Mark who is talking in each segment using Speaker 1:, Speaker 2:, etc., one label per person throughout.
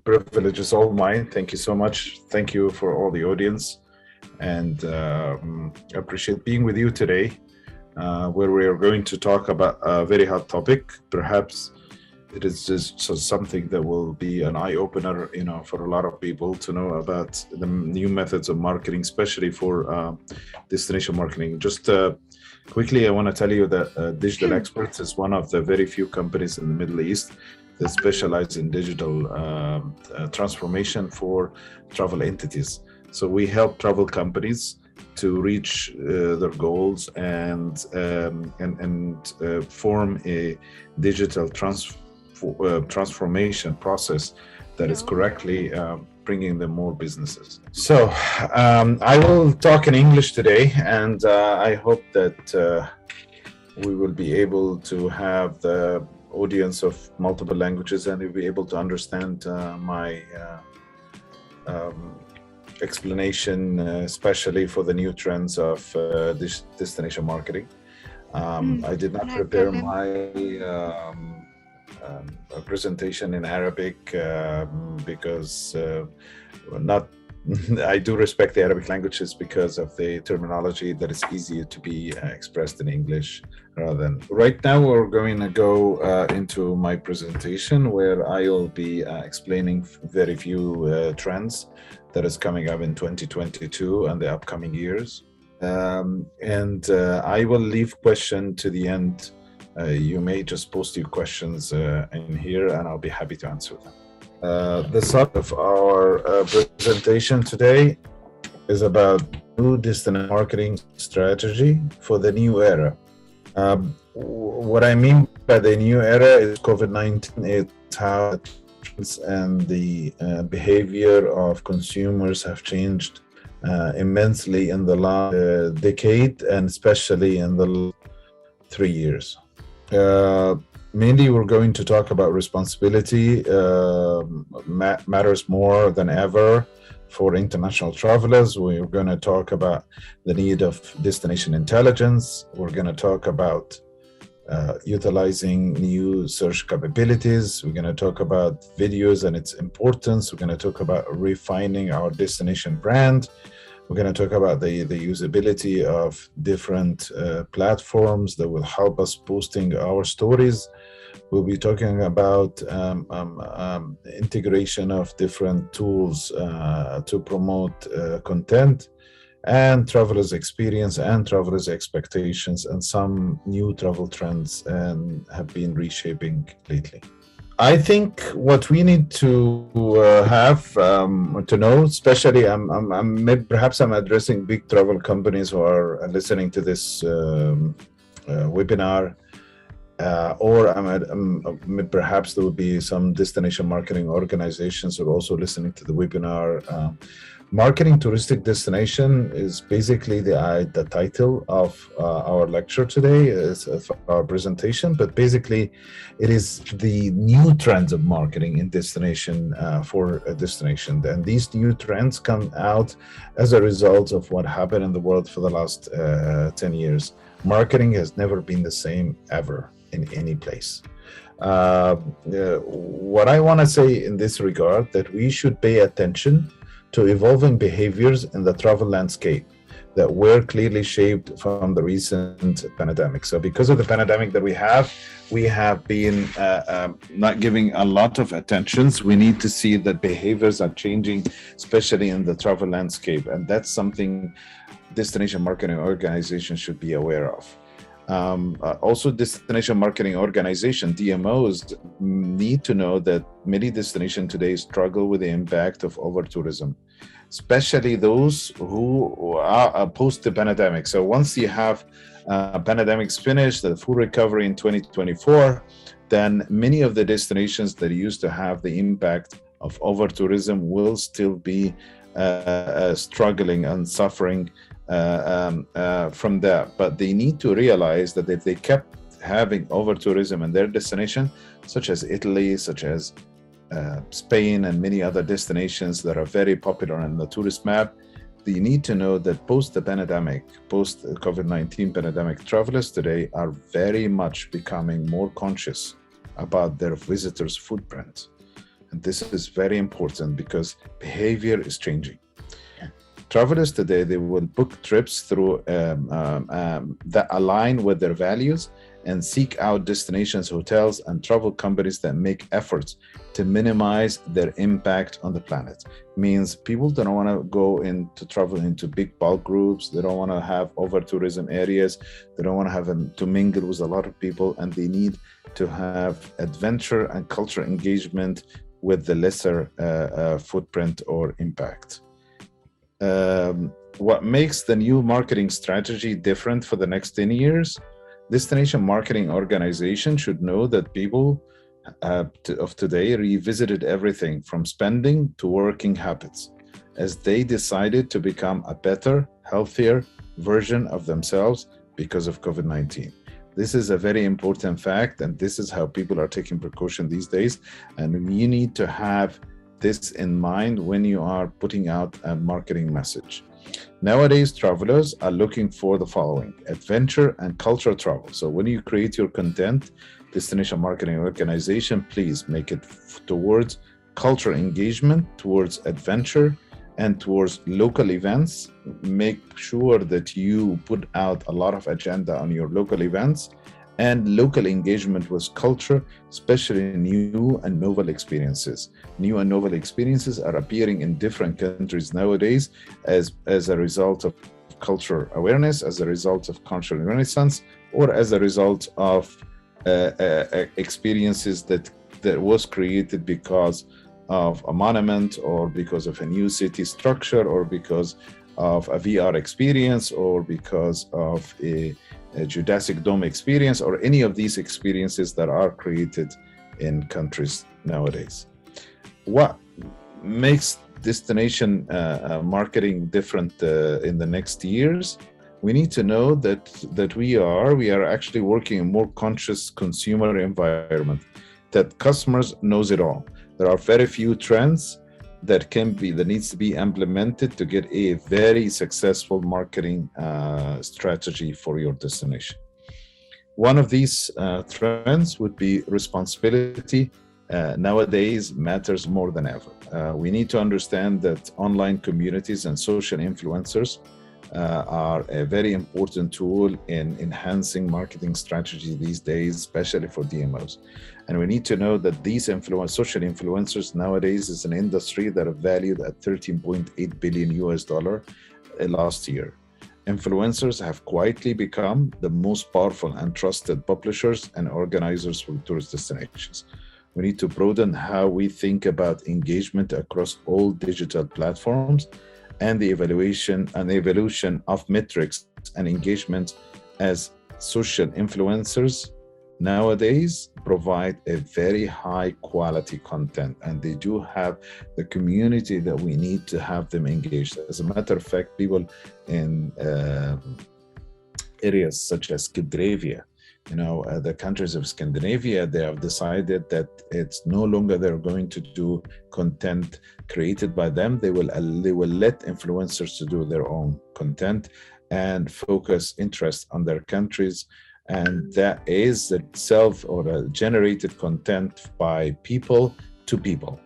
Speaker 1: privilege is all mine. Thank you so much. Thank you for all the audience, and I appreciate being with you today, where we are going to talk about a very hot topic. Perhaps it is just something that will be an eye opener, for a lot of people to know about the new methods of marketing, especially for destination marketing. Just quickly, I want to tell you that Digital Experts is one of the very few companies in the Middle East that specialize in digital transformation for travel entities. So we help travel companies to reach their goals and form a digital transformation process that is correctly bringing them more businesses. So I will talk in English today, and I hope that we will be able to have the audience of multiple languages, and you'll be able to understand my explanation, especially for the new trends of this destination marketing. I did not prepare my presentation in Arabic because not I do respect the Arabic languages because of the terminology that it's easier to be expressed in English rather than. Right now, we're going to go into my presentation where I'll be explaining very few trends that is coming up in 2022 and the upcoming years. And I will leave question to the end. You may just post your questions in here and I'll be happy to answer them. The start of our presentation today is about new destination marketing strategy for the new era. What I mean by the new era is COVID-19. It's how and the behavior of consumers have changed immensely in the last decade, and especially in the last 3 years. Mainly, we're going to talk about responsibility matters more than ever for international travelers. We're going to talk about the need of destination intelligence. We're going to talk about utilizing new search capabilities. We're going to talk about videos and its importance. We're going to talk about refining our destination brand. We're going to talk about the usability of different platforms that will help us posting our stories. We'll be talking about integration of different tools to promote content and travelers' experience and travelers' expectations, and some new travel trends and have been reshaping lately. I think what we need to have to know, especially perhaps I'm addressing big travel companies who are listening to this webinar, or perhaps there will be some destination marketing organizations who are also listening to the webinar. Marketing touristic destination is basically the title of our lecture today, is our presentation, but basically it is the new trends of marketing in destination for a destination. And these new trends come out as a result of what happened in the world for the last 10 years. Marketing has never been the same ever in any place. What I want to say in this regard, that we should pay attention to evolving behaviors in the travel landscape that were clearly shaped from the recent pandemic. So because of the pandemic that we have been not giving a lot of attention. We need to see that behaviors are changing, especially in the travel landscape. And that's something destination marketing organizations should be aware of. Also, destination marketing organization, DMOs, need to know that many destinations today struggle with the impact of over-tourism, especially those who are post the pandemic. So once you have pandemic's finished, the full recovery in 2024, then many of the destinations that used to have the impact of over-tourism will still be struggling and suffering from that. But they need to realize that if they kept having over-tourism in their destination, such as Italy, such as Spain, and many other destinations that are very popular on the tourist map, they need to know that post the pandemic, post COVID-19 pandemic, travelers today are very much becoming more conscious about their visitors' footprint. And this is very important because behavior is changing. Travelers today, they will book trips through that align with their values and seek out destinations, hotels, and travel companies that make efforts to minimize their impact on the planet. Means people don't want to go into travel into big bulk groups. They don't want to have over tourism areas. They don't want to have to mingle with a lot of people, and they need to have adventure and cultural engagement with the lesser footprint or impact. What makes the new marketing strategy different for the next 10 years? Destination marketing organization should know that people of today revisited everything from spending to working habits as they decided to become a better, healthier version of themselves because of COVID-19. This is a very important fact, and this is how people are taking precaution these days. And you need to have this in mind when you are putting out a marketing message. Nowadays, travelers are looking for the following: adventure and cultural travel. So when you create your content, destination marketing organization, please make it towards cultural engagement, towards adventure, and towards local events. Make sure that you put out a lot of agenda on your local events and local engagement with culture, especially new and novel experiences. New and novel experiences are appearing in different countries nowadays as a result of cultural awareness, as a result of cultural renaissance, or as a result of experiences that was created because of a monument, or because of a new city structure, or because of a VR experience, or because of a geodesic dome experience, or any of these experiences that are created in countries nowadays. What makes destination marketing different in the next years? We need to know that we are actually working in a more conscious consumer environment, that customers knows it all. There are very few trends that needs to be implemented to get a very successful marketing strategy for your destination. One of these trends would be responsibility. Nowadays matters more than ever. We need to understand that online communities and social influencers are a very important tool in enhancing marketing strategy these days, especially for DMOs. And we need to know that these social influencers nowadays is an industry that are valued at $13.8 billion last year. Influencers have quietly become the most powerful and trusted publishers and organizers for tourist destinations. We need to broaden how we think about engagement across all digital platforms, and the evolution of metrics and engagement, as social influencers nowadays provide a very high quality content, and they do have the community that we need to have them engaged. As a matter of fact, people in areas such as Scandinavia, the countries of Scandinavia, they have decided that it's no longer they're going to do content created by them. They will let influencers to do their own content and focus interest on their countries. And that is the self or generated content by people to people.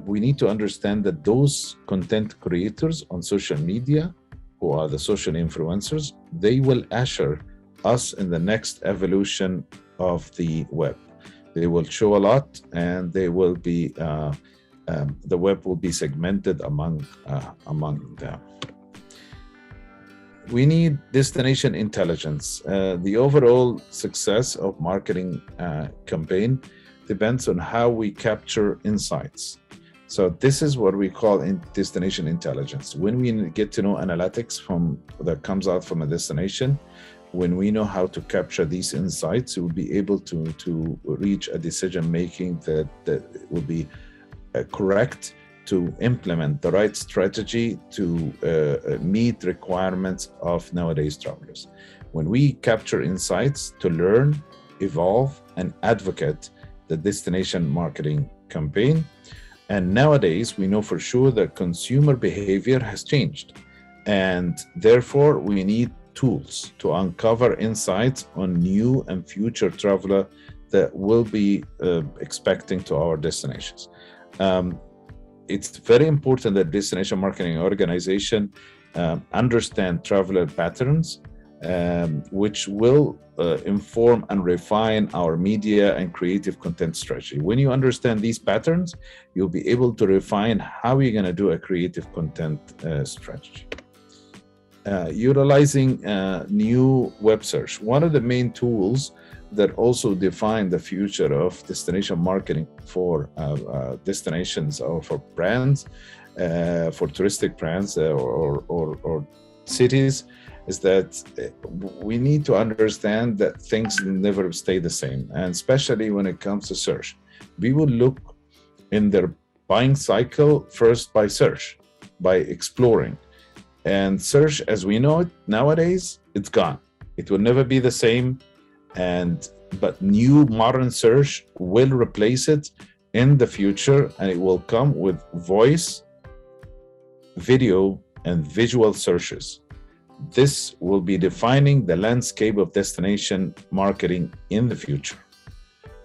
Speaker 1: We need to understand that those content creators on social media, who are the social influencers, they will usher us in the next evolution of the web. They will show a lot, and they will be the web will be segmented among them. We need destination intelligence. The overall success of marketing campaign depends on how we capture insights. So this is what we call destination intelligence. When we get to know analytics that comes out from a destination, when we know how to capture these insights, we'll be able to reach a decision making that will be correct to implement the right strategy to meet requirements of nowadays travelers. When we capture insights to learn, evolve, and advocate the destination marketing campaign, and nowadays we know for sure that consumer behavior has changed, and therefore we need tools to uncover insights on new and future traveler that will be expecting to our destinations. It's very important that destination marketing organization understand traveler patterns, which will inform and refine our media and creative content strategy. When you understand these patterns, you'll be able to refine how you're going to do a creative content strategy. Utilizing new web search. One of the main tools that also define the future of destination marketing for destinations or for brands, for touristic brands or cities, is that we need to understand that things never stay the same, and especially when it comes to search. We will look in their buying cycle first by search, by exploring. And search, as we know it nowadays, it's gone. It will never be the same. But new modern search will replace it in the future, and it will come with voice, video, and visual searches. This will be defining the landscape of destination marketing in the future.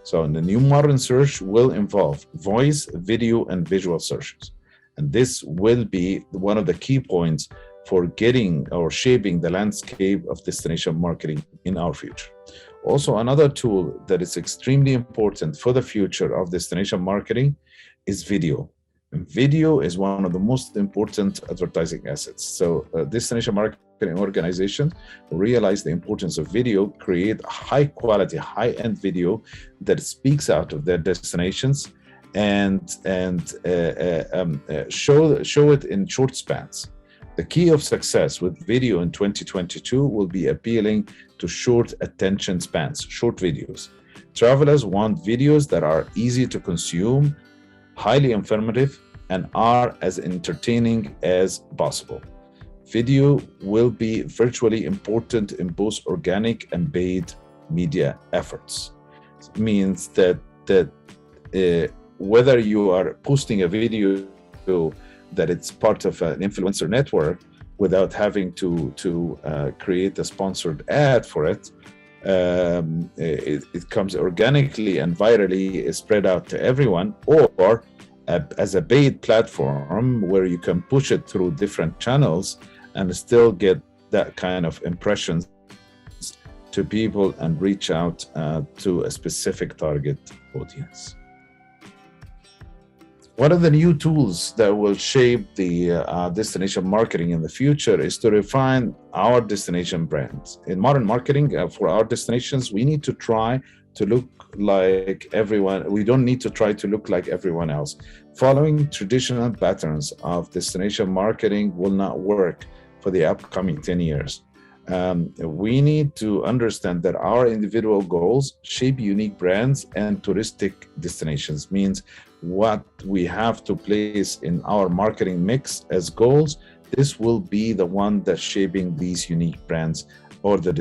Speaker 1: So the new modern search will involve voice, video, and visual searches. And this will be one of the key points for getting or shaping the landscape of destination marketing in our future. Also, another tool that is extremely important for the future of destination marketing is video. And video is one of the most important advertising assets. So destination marketing organizations realize the importance of video, create high quality, high-end video that speaks out of their destinations and show it in short spans. The key of success with video in 2022 will be appealing to short attention spans, short videos. Travelers want videos that are easy to consume, highly informative, and are as entertaining as possible. Video will be virtually important in both organic and paid media efforts. It means that whether you are posting a video that it's part of an influencer network without having to create a sponsored ad for it, it comes organically and virally spread out to everyone, or as a paid platform where you can push it through different channels and still get that kind of impressions to people and reach out to a specific target audience. One of the new tools that will shape the destination marketing in the future is to refine our destination brands. In modern marketing for our destinations, we need to try to look like everyone. We don't need to try to look like everyone else. Following traditional patterns of destination marketing will not work for the upcoming 10 years. We need to understand that our individual goals shape unique brands, and touristic destinations means what we have to place in our marketing mix as goals. This will be the one that's shaping these unique brands or the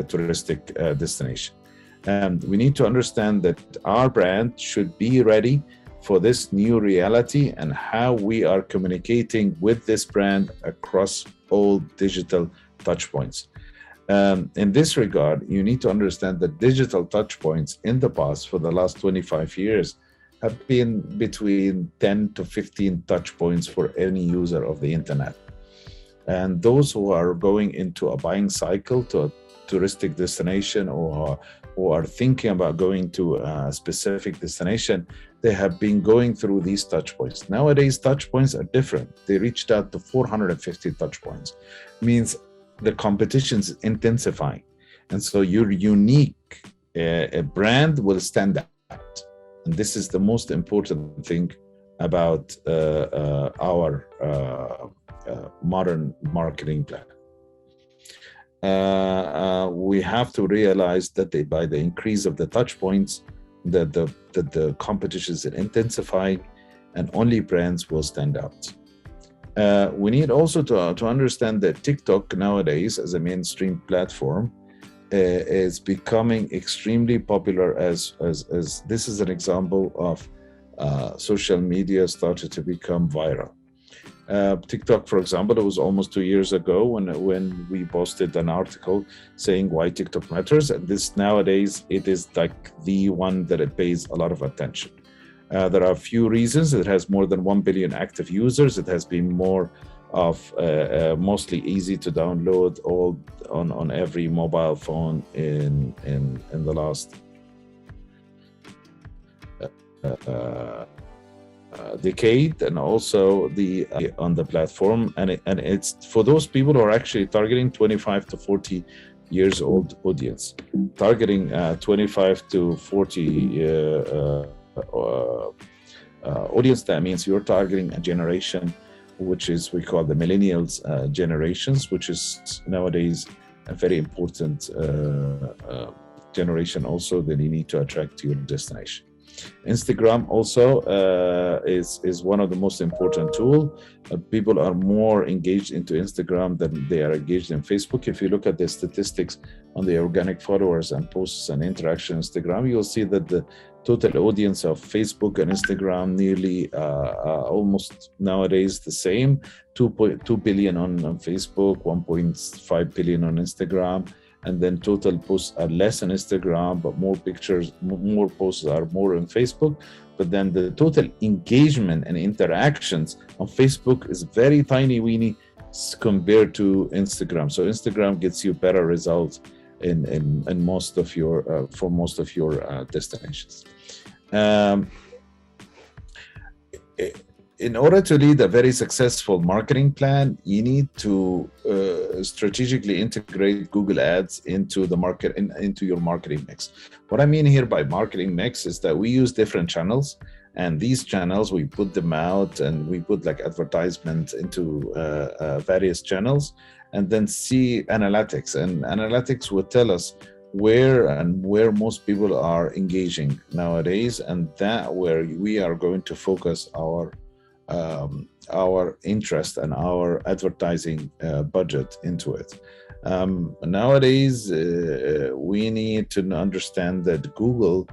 Speaker 1: touristic destination. And we need to understand that our brand should be ready for this new reality and how we are communicating with this brand across all digital touchpoints. In this regard, you need to understand that digital touchpoints in the past for the last 25 years have been between 10 to 15 touchpoints for any user of the internet. And those who are going into a buying cycle to a touristic destination or who are thinking about going to a specific destination, they have been going through these touchpoints. Nowadays, touchpoints are different. They reached out to 450 touchpoints. Means the competition is intensifying. And so your unique brand will stand out. And this is the most important thing about our modern marketing plan. We have to realize that by the increase of the touch points, that the competition is intensifying and only brands will stand out. We need also to understand that TikTok nowadays as a mainstream platform is becoming extremely popular as this is an example of social media started to become viral. TikTok, for example, it was almost 2 years ago when we posted an article saying why TikTok matters. And this nowadays, it is like the one that it pays a lot of attention. There are a few reasons. It has more than 1 billion active users. It has been more of mostly easy to download all on every mobile phone in the last decade, and also the on the platform, and it's for those people who are actually targeting 25 to 40 years old audience, targeting 25 to 40 audience. That means you're targeting a generation which is, we call the millennials generations, which is nowadays a very important generation also that you need to attract to your destination. Instagram also is one of the most important tool. People are more engaged into Instagram than they are engaged in Facebook. If you look at the statistics on the organic followers and posts and interaction on Instagram, you'll see that the total audience of Facebook and Instagram nearly almost nowadays the same. 2 billion on Facebook, 1.5 billion on Instagram. And then total posts are less on Instagram, but more pictures, more posts are more on Facebook. But then the total engagement and interactions on Facebook is very tiny, weeny compared to Instagram. So Instagram gets you better results in most of your for most of your destinations. In order to lead a very successful marketing plan, you need to strategically integrate Google Ads into the market, into your marketing mix. What I mean here by marketing mix is that we use different channels, and these channels, we put them out and we put like advertisements into various channels, and then see analytics. And analytics will tell us where most people are engaging nowadays, and that where we are going to focus our interest and our advertising budget into it. Nowadays, we need to understand that Google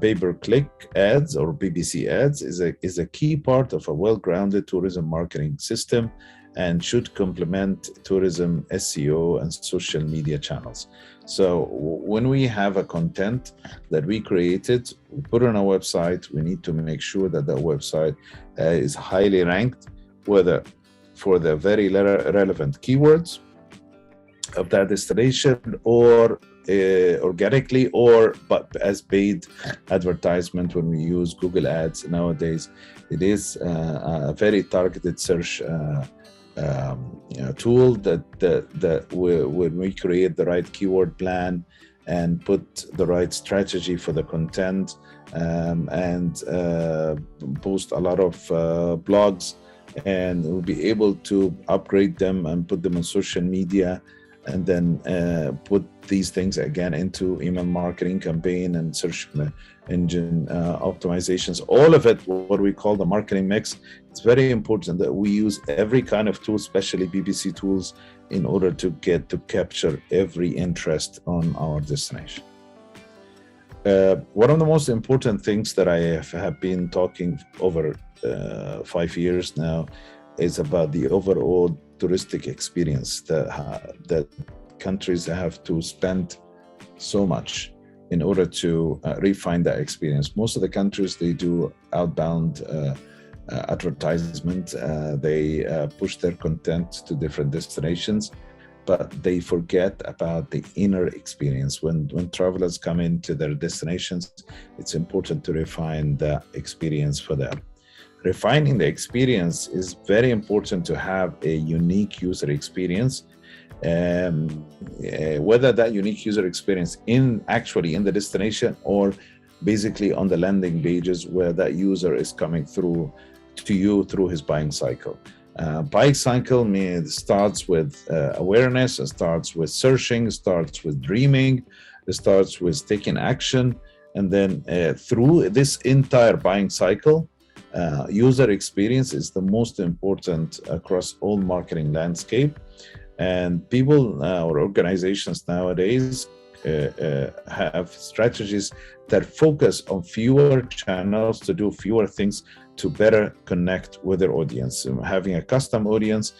Speaker 1: pay-per-click ads or PPC ads is a key part of a well-grounded tourism marketing system and should complement tourism SEO and social media channels. So when we have a content that we created, we put on our website, we need to make sure that the website is highly ranked, whether for the very relevant keywords of that destination, or organically, or but as paid advertisement. When we use Google Ads nowadays, it is a very targeted search tool that when we create the right keyword plan and put the right strategy for the content, and post a lot of blogs, and we'll be able to upgrade them and put them on social media, and then put these things again into email marketing campaign and search engine optimizations. All of it, what we call the marketing mix. It's very important that we use every kind of tool, especially PPC tools, in order to capture every interest on our destination. One of the most important things that I have been talking over 5 years now is about the overall touristic experience that countries have to spend so much in order to refine that experience. Most of the countries, they do outbound advertisement. They push their content to different destinations, but they forget about the inner experience. When travelers come into their destinations, it's important to refine the experience for them. Refining the experience is very important to have a unique user experience. Whether that unique user experience actually in the destination, or basically on the landing pages where that user is coming through to you through his buying cycle. Buying cycle starts with awareness, it starts with searching, it starts with dreaming, it starts with taking action, and then through this entire buying cycle, user experience is the most important across all marketing landscape. And people or organizations nowadays have strategies that focus on fewer channels to do fewer things to better connect with their audience. Having a custom audience,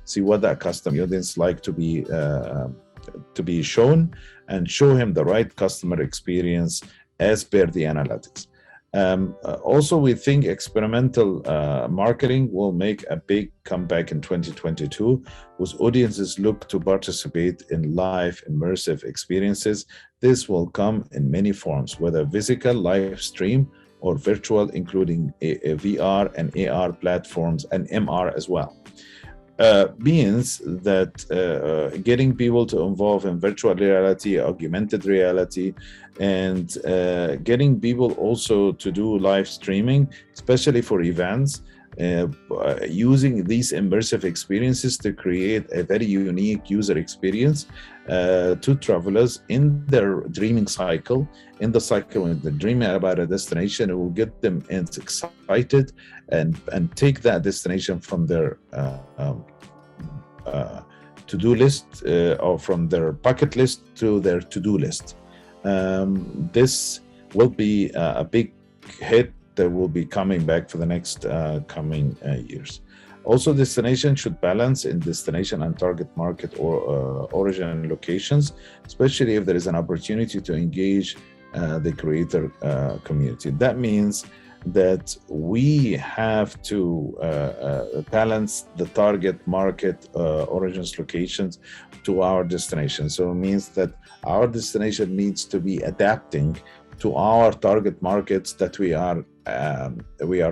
Speaker 1: see what that custom audience like to be shown, and show him the right customer experience as per the analytics. Also, we think experimental marketing will make a big comeback in 2022, with audiences look to participate in live immersive experiences. This will come in many forms, whether physical, live stream, or virtual, including a VR and AR platforms and MR as well. Means that getting people to involve in virtual reality, augmented reality, and getting people also to do live streaming, especially for events, using these immersive experiences to create a very unique user experience to travelers in their dreaming cycle. In the cycle when they're dreaming about a destination, it will get them excited and take that destination from their to-do list or from their bucket list to their to-do list. This will be a big hit that will be coming back for the next coming years. Also, destination should balance in destination and target market or origin locations, especially if there is an opportunity to engage the creator community. That means that we have to balance the target market origins locations to our destination. So it means that our destination needs to be adapting to our target markets that we are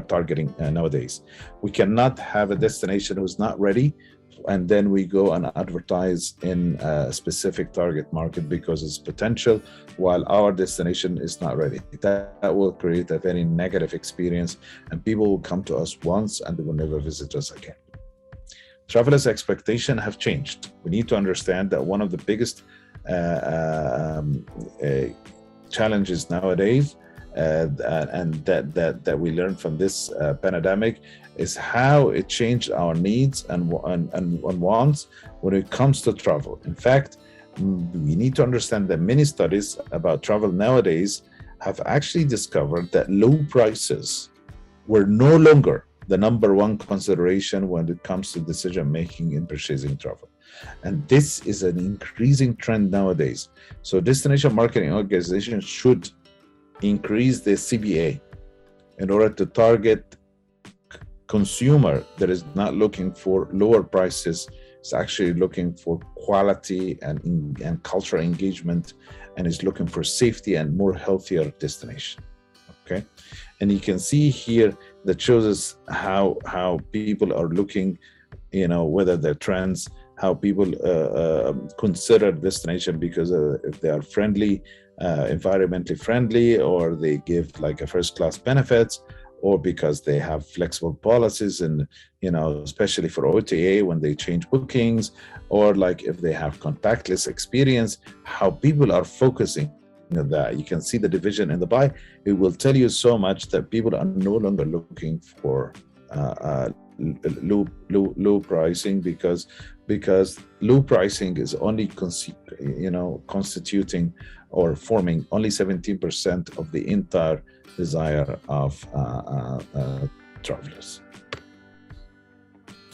Speaker 1: targeting nowadays. We cannot have a destination who's not ready and then we go and advertise in a specific target market because it's potential while our destination is not ready. That will create a very negative experience and people will come to us once and they will never visit us again. Travelers' expectations have changed. We need to understand that one of the biggest challenges nowadays and that we learned from this pandemic is how it changed our needs and wants when it comes to travel. In fact, we need to understand that many studies about travel nowadays have actually discovered that low prices were no longer the number one consideration when it comes to decision making in purchasing travel. And this is an increasing trend nowadays. So destination marketing organizations should increase the CPA in order to target consumer that is not looking for lower prices, is actually looking for quality and cultural engagement, and is looking for safety and more healthier destination. Okay, and you can see here that shows us how people are looking, whether they're trends, how people consider destination because if they are friendly, environmentally friendly, or they give like a first-class benefits, or because they have flexible policies and, especially for OTA when they change bookings, or like if they have contactless experience, how people are focusing on that. You can see the division in the pie. It will tell you so much that people are no longer looking for low pricing because low pricing is only constituting or forming only 17% of the entire desire of travelers.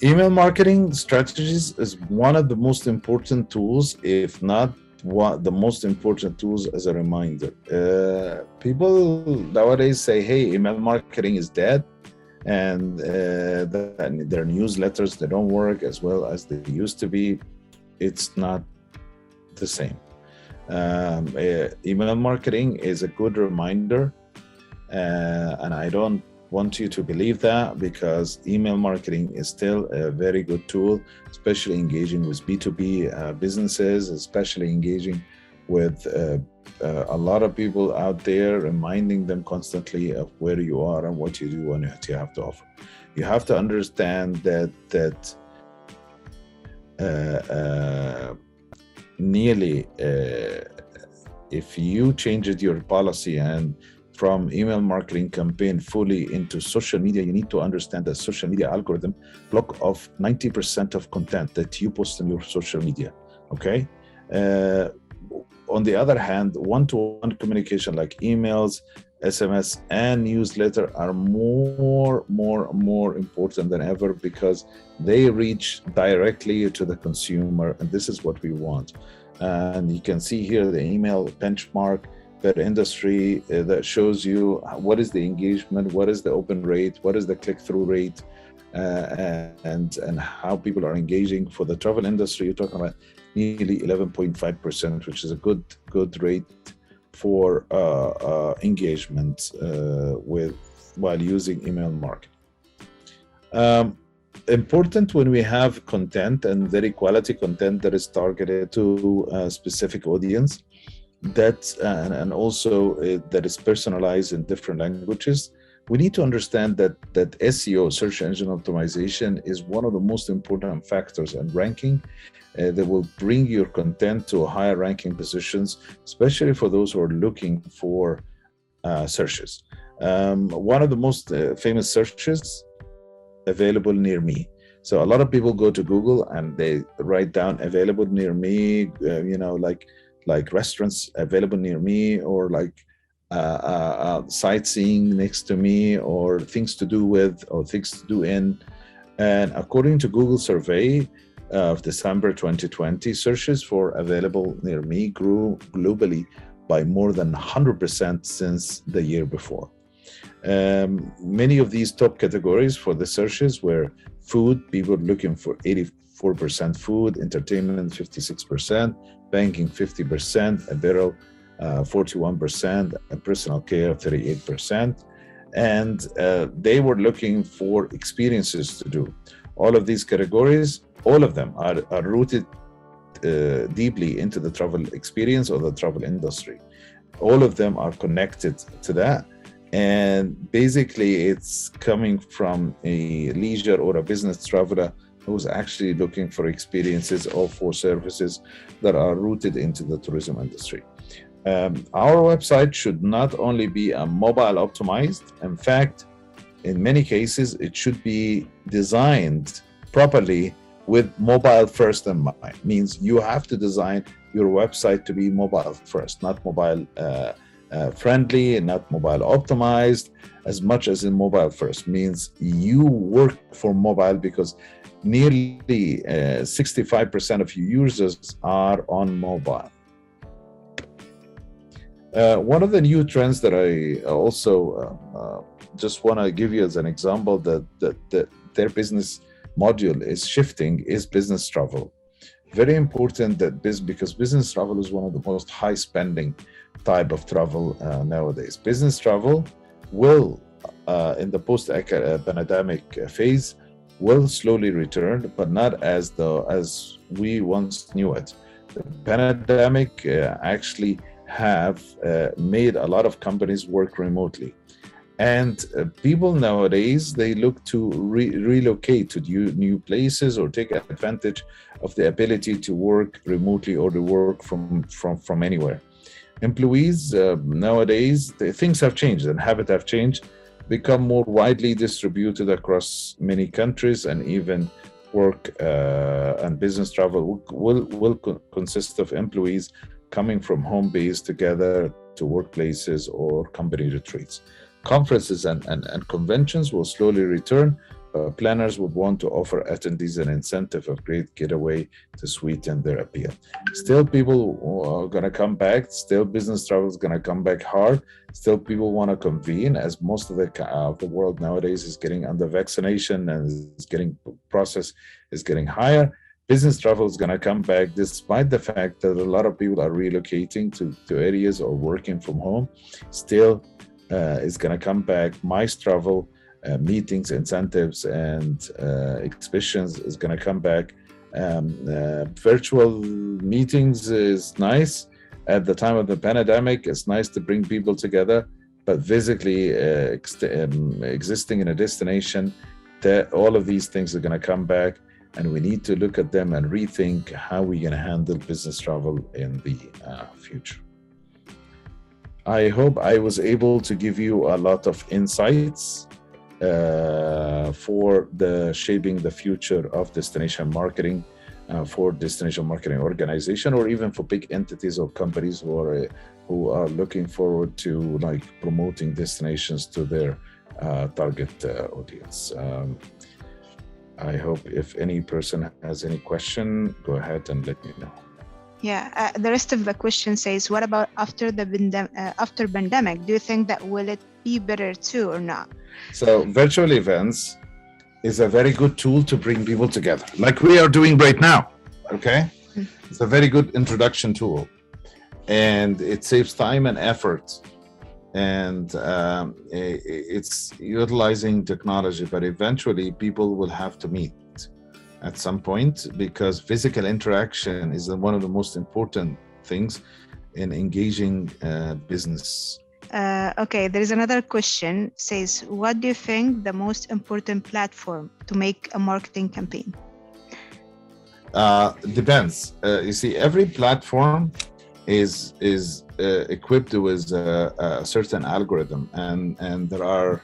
Speaker 1: Email marketing strategies is one of the most important tools, if not the most important tools, as a reminder. People nowadays say, hey, email marketing is dead, and their newsletters, they don't work as well as they used to be. It's not the same. Email marketing is a good reminder, and I don't want you to believe that, because email marketing is still a very good tool, especially engaging with B2B businesses, especially engaging with a lot of people out there, reminding them constantly of where you are and what you do and what you have to offer. You have to understand that nearly if you changed your policy and from email marketing campaign fully into social media, you need to understand that social media algorithm block off 90% of content that you post on your social media. Okay, on the other hand, one-to-one communication like emails, SMS, and newsletter are more important than ever because they reach directly to the consumer, and this is what we want. And you can see here the email benchmark per industry that shows you what is the engagement, what is the open rate, what is the click-through rate, and how people are engaging. For the travel industry, you're talking about nearly 11.5%, which is a good rate for engagement while using email marketing. Important when we have content and very quality content that is targeted to a specific audience, and also that is personalized in different languages. We need to understand that SEO, search engine optimization, is one of the most important factors in ranking that will bring your content to higher ranking positions, especially for those who are looking for searches. One of the most famous searches, available near me. So a lot of people go to Google and they write down available near me, like restaurants available near me, or like sightseeing next to me, or things to do with, or things to do in. And according to Google survey of December 2020, searches for available near me grew globally by more than 100% since the year before. Many of these top categories for the searches were food, people looking for 84% food, entertainment 56%, banking 50%, apparel 41%, and personal care 38%. And they were looking for experiences to do. All of these categories, all of them are rooted deeply into the travel experience or the travel industry. All of them are connected to that. And basically it's coming from a leisure or a business traveler who's actually looking for experiences or for services that are rooted into the tourism industry. Our website should not only be a mobile optimized. In fact, in many cases, it should be designed properly with mobile first in mind. Means you have to design your website to be mobile first, not mobile friendly and not mobile optimized as much as in mobile first. Means you work for mobile because nearly 65% of your users are on mobile. One of the new trends that I also just want to give you as an example that their business module is shifting is business travel. Very important that because business travel is one of the most high spending type of travel nowadays. Business travel will, in the post-pandemic phase, will slowly return, but not as we once knew it. The pandemic actually have made a lot of companies work remotely. And people nowadays, they look to relocate to new places or take advantage of the ability to work remotely or to work from anywhere. Employees nowadays, things have changed and habits have changed, become more widely distributed across many countries, and even work and business travel will consist of employees coming from home base together to workplaces or company retreats. Conferences and conventions will slowly return. Planners would want to offer attendees an incentive of great getaway to sweeten their appeal. Still, people are going to come back. Still, business travel is going to come back hard. Still, people want to convene, as most of the world nowadays is getting under vaccination and process is getting higher. Business travel is going to come back despite the fact that a lot of people are relocating to areas or working from home. Still, it's going to come back. MICE travel, meetings, incentives, and exhibitions is going to come back. Virtual meetings is nice. At the time of the pandemic, it's nice to bring people together, but physically existing in a destination, all of these things are going to come back, and we need to look at them and rethink how we're going to handle business travel in the future. I hope I was able to give you a lot of insights for shaping the future of destination marketing. for destination marketing organization, or even for big entities or companies who are looking forward to like promoting destinations to their target audience. I hope if any person has any question, go ahead and let me know.
Speaker 2: Yeah, the rest of the question says, what about after pandemic? Do you think that will it be better too or not?
Speaker 1: So virtual events is a very good tool to bring people together, like we are doing right now. Okay, it's a very good introduction tool, and it saves time and effort, and it's utilizing technology. But eventually, people will have to meet at some point, because physical interaction is one of the most important things in engaging business.
Speaker 2: Okay, there is another question, says, what do you think the most important platform to make a marketing campaign?
Speaker 1: Depends. You see, every platform is equipped with a certain algorithm, and there are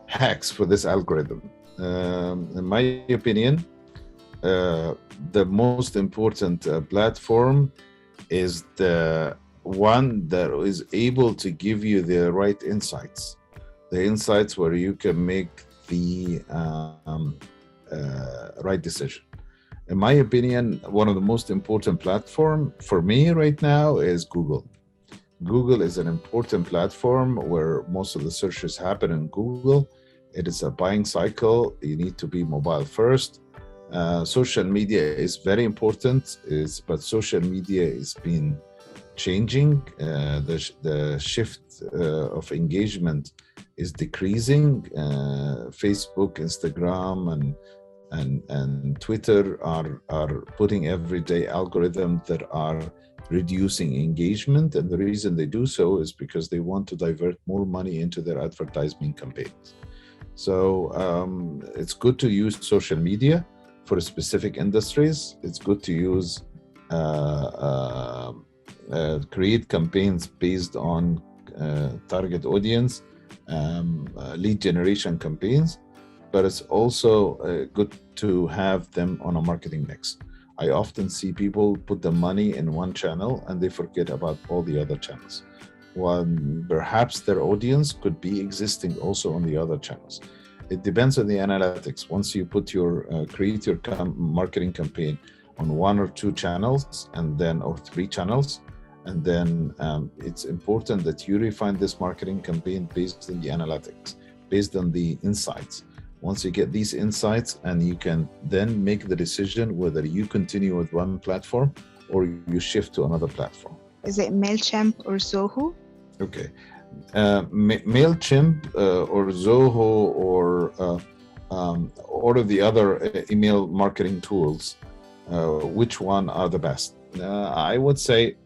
Speaker 1: hacks for this algorithm. In my opinion, the most important platform is the one that is able to give you the right insights, where you can make the right decision. In my opinion, one of the most important platform for me right now is Google. Google is an important platform where most of the searches happen in Google. It is a buying cycle. You need to be mobile first. Social media is very important, but social media is been changing. The shift of engagement is decreasing. Facebook, Instagram, and Twitter are putting everyday algorithms that are reducing engagement, and the reason they do so is because they want to divert more money into their advertising campaigns. So it's good to use social media for specific industries. It's good to use create campaigns based on target audience, lead generation campaigns, but it's also good to have them on a marketing mix. I often see people put the money in one channel and they forget about all the other channels, when perhaps their audience could be existing also on the other channels. It depends on the analytics. Once you put create your marketing campaign on one or two channels, and then or three channels, and then it's important that you refine this marketing campaign based on the analytics, based on the insights. Once you get these insights, and you can then make the decision whether you continue with one platform or you shift to another platform.
Speaker 2: Is it MailChimp or Zoho?
Speaker 1: Okay. MailChimp or Zoho or all of the other email marketing tools, which one are the best? I would say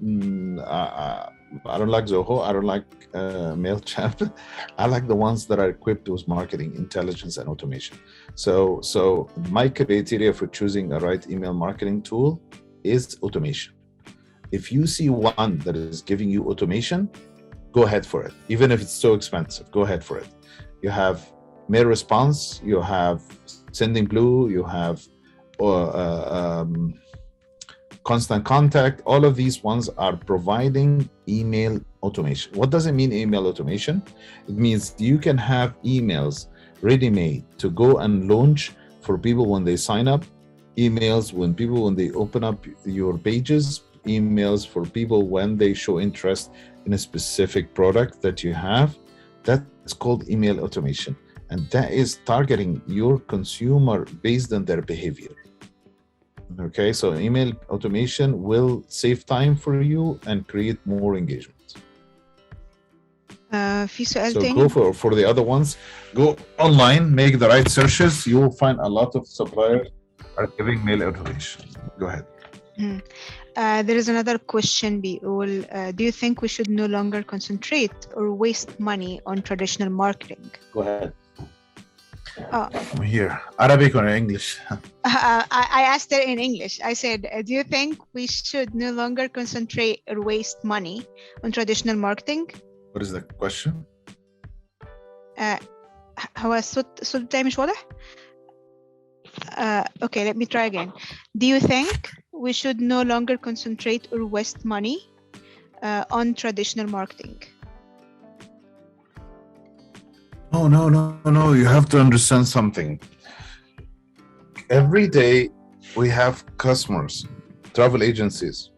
Speaker 1: I don't like Zoho. I don't like MailChimp. I like the ones that are equipped with marketing intelligence and automation. So my criteria for choosing a right email marketing tool is automation. If you see one that is giving you automation, go ahead for it. Even if it's so expensive, go ahead for it. You have mail response, you have Sending Blue, you have Constant Contact. All of these ones are providing email automation. What does it mean, email automation? It means you can have emails ready-made to go and launch for people when they sign up, emails when they open up your pages, emails for people when they show interest in a specific product that you have. That's called email automation, and that is targeting your consumer based on their behavior. Okay, so email automation will save time for you and create more engagement.
Speaker 2: في سؤال
Speaker 1: So
Speaker 2: تاني.
Speaker 1: go for the other ones. Go online, make the right searches. You will find a lot of suppliers are giving mail automation. Go ahead.
Speaker 2: There is another question بيقول, do you think we should no longer concentrate or waste money on traditional marketing?
Speaker 1: Go ahead. I'm here. Arabic or English?
Speaker 2: I asked it in English. I said, do you think we should no longer concentrate or waste money on traditional marketing?
Speaker 1: What is the question?
Speaker 2: هو الصوت بتاعي مش واضح؟ Okay, let me try again. Do you think we should no longer concentrate or waste money on traditional marketing?
Speaker 1: No. You have to understand something. Every day we have customers, travel agencies,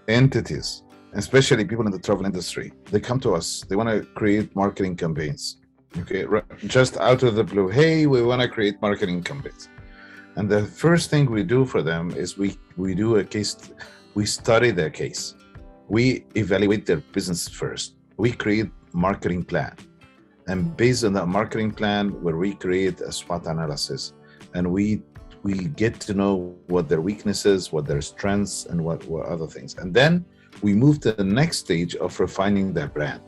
Speaker 1: entities, especially people in the travel industry. They come to us. They want to create marketing campaigns. Okay, just out of the blue. Hey, we want to create marketing campaigns. And the first thing we do for them is we do a case. We study their case. We evaluate their business first. We create marketing plan. And based on that marketing plan, where we create a SWOT analysis, and we get to know what their weaknesses, what their strengths, and what other things. And then we move to the next stage of refining their brand.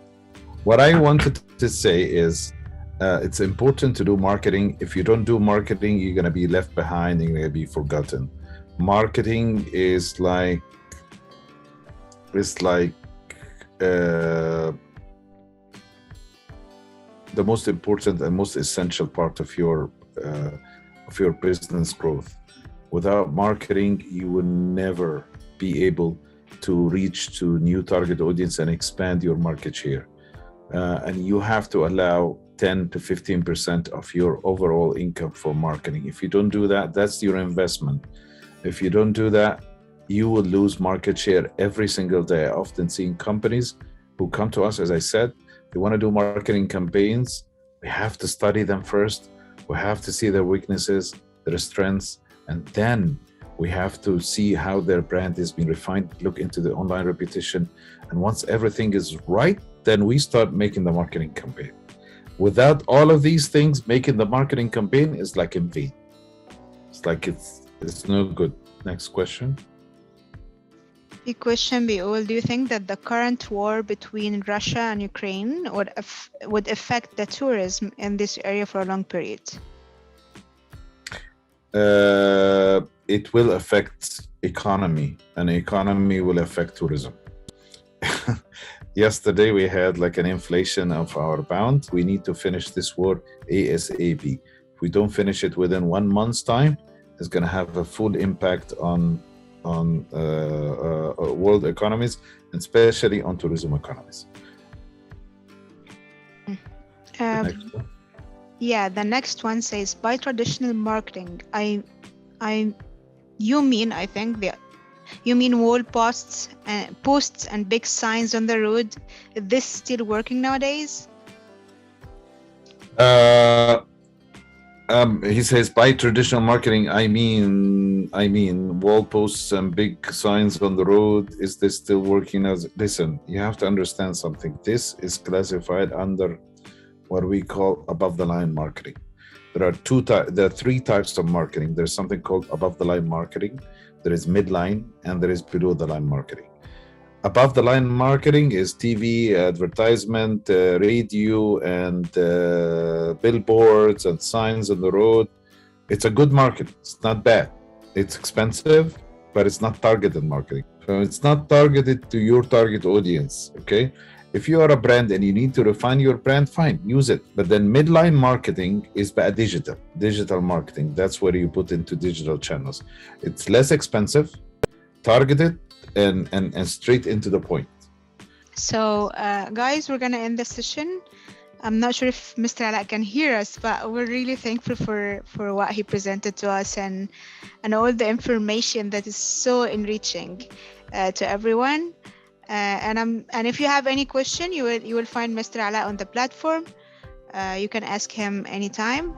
Speaker 1: What I wanted to say is it's important to do marketing. If you don't do marketing, you're going to be left behind and you're going to be forgotten. Marketing is like, the most important and most essential part of your business growth. Without marketing, you will never be able to reach to new target audience and expand your market share. And you have to allow 10 to 15% of your overall income for marketing. If you don't do that, that's your investment. If you don't do that, you will lose market share every single day. I often see companies who come to us, as I said, they want to do marketing campaigns. We have to study them first. We have to see their weaknesses, their strengths, and then we have to see how their brand is being refined, look into the online repetition. And once everything is right, then we start making the marketing campaign. Without all of these things, making the marketing campaign is like in vain. It's like it's no good. Next question.
Speaker 2: The question Biol, do you think that the current war between Russia and Ukraine would affect the tourism in this area for a long period?
Speaker 1: It will affect economy, and economy will affect tourism. Yesterday we had like an inflation of our pound. We need to finish this war ASAP. If we don't finish it within 1 month's time, it's going to have a full impact on world economies, especially on tourism economies.
Speaker 2: Yeah, the next one says, by traditional marketing, you mean wall posts and big signs on the road. Is this still working nowadays?
Speaker 1: He says, by traditional marketing, I mean wall posts and big signs on the road. Is this still working? Listen, you have to understand something. This is classified under what we call above the line marketing. There are 3 types of marketing. There's something called above the line marketing. There is midline, and there is below the line marketing. Above the line marketing is TV, advertisement, radio, and billboards and signs on the road. It's a good market. It's not bad. It's expensive, but it's not targeted marketing. So it's not targeted to your target audience, okay? If you are a brand and you need to refine your brand, fine, use it. But then midline marketing is by digital marketing. That's where you put into digital channels. It's less expensive, targeted, and straight into the point.
Speaker 2: So guys, we're gonna end the session. I'm not sure if Mr. Alaa can hear us, but we're really thankful for what he presented to us and all the information that is so enriching to everyone. And if you have any question, you will find Mr. Alaa on the platform. You can ask him anytime.